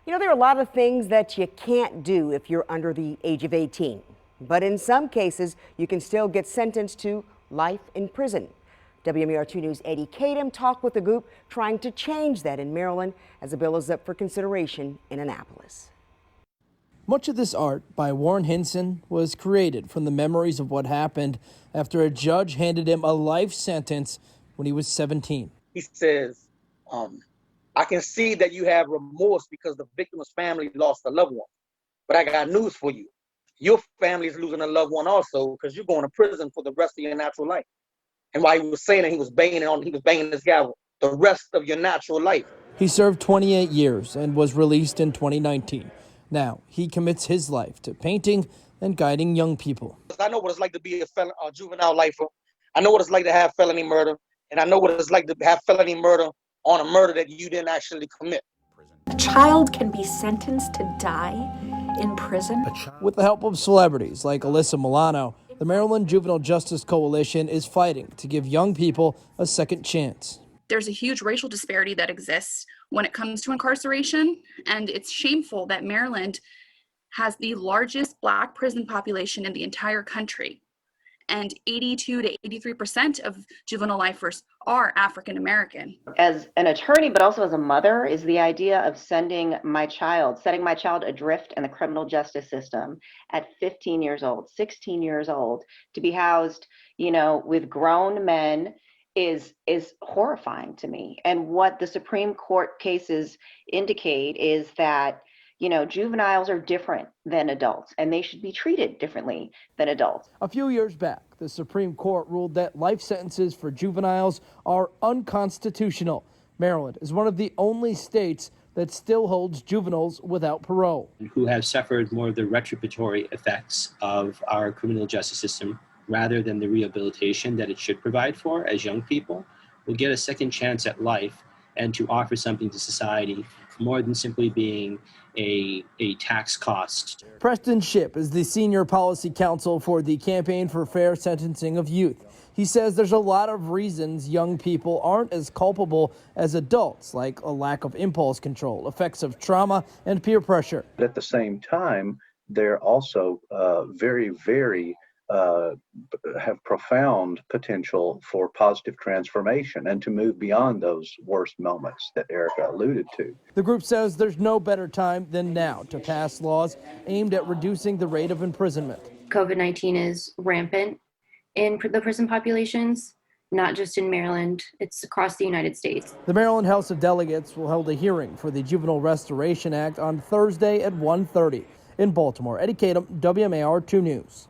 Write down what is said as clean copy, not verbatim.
You know, there are a lot of things that you can't do if you're under the age of 18. But in some cases, you can still get sentenced to life in prison. WMAR2 News' Eddie Kadam talked with a group trying to change that in Maryland as a bill is up for consideration in Annapolis. Much of this art by Warren Hinson was created from the memories of what happened after a judge handed him a life sentence when he was 17. He says, I can see that you have remorse because the victim's family lost a loved one. But I got news for you. Your family is losing a loved one also because you're going to prison for the rest of your natural life. And while he was saying that, he was banging this gavel the rest of your natural life. He served 28 years and was released in 2019. Now he commits his life to painting and guiding young people. I know what it's like to be a juvenile lifer. I know what it's like to have felony murder. And I know what it's like to have felony murder on a murder that you didn't actually commit. A child can be sentenced to die in prison. With the help of celebrities like Alyssa Milano, the Maryland Juvenile Justice Coalition is fighting to give young people a second chance. There's a huge racial disparity that exists when it comes to incarceration, and it's shameful that Maryland has the largest Black prison population in the entire country. And 82 to 83% of juvenile lifers are African American. As an attorney, but also as a mother, is the idea of setting my child adrift in the criminal justice system at 15 years old, 16 years old, to be housed, with grown men is horrifying to me. And what the Supreme Court cases indicate is that juveniles are different than adults, and they should be treated differently than adults. A few years back, the Supreme Court ruled that life sentences for juveniles are unconstitutional. Maryland is one of the only states that still holds juveniles without parole. Who have suffered more of the retributory effects of our criminal justice system rather than the rehabilitation that it should provide for as young people will get a second chance at life and to offer something to society more than simply being a tax cost. Preston Shipp is the senior policy counsel for the Campaign for Fair Sentencing of Youth. He says there's a lot of reasons young people aren't as culpable as adults, like a lack of impulse control, effects of trauma, and peer pressure. At the same time, they're also very, very have profound potential for positive transformation and to move beyond those worst moments that Erica alluded to. The group says there's no better time than now to pass laws aimed at reducing the rate of imprisonment. COVID-19 is rampant in the prison populations, not just in Maryland, it's across the United States. The Maryland House of Delegates will hold a hearing for the Juvenile Restoration Act on Thursday at 1:30 in Baltimore. Eddie Kadam, WMAR 2 News.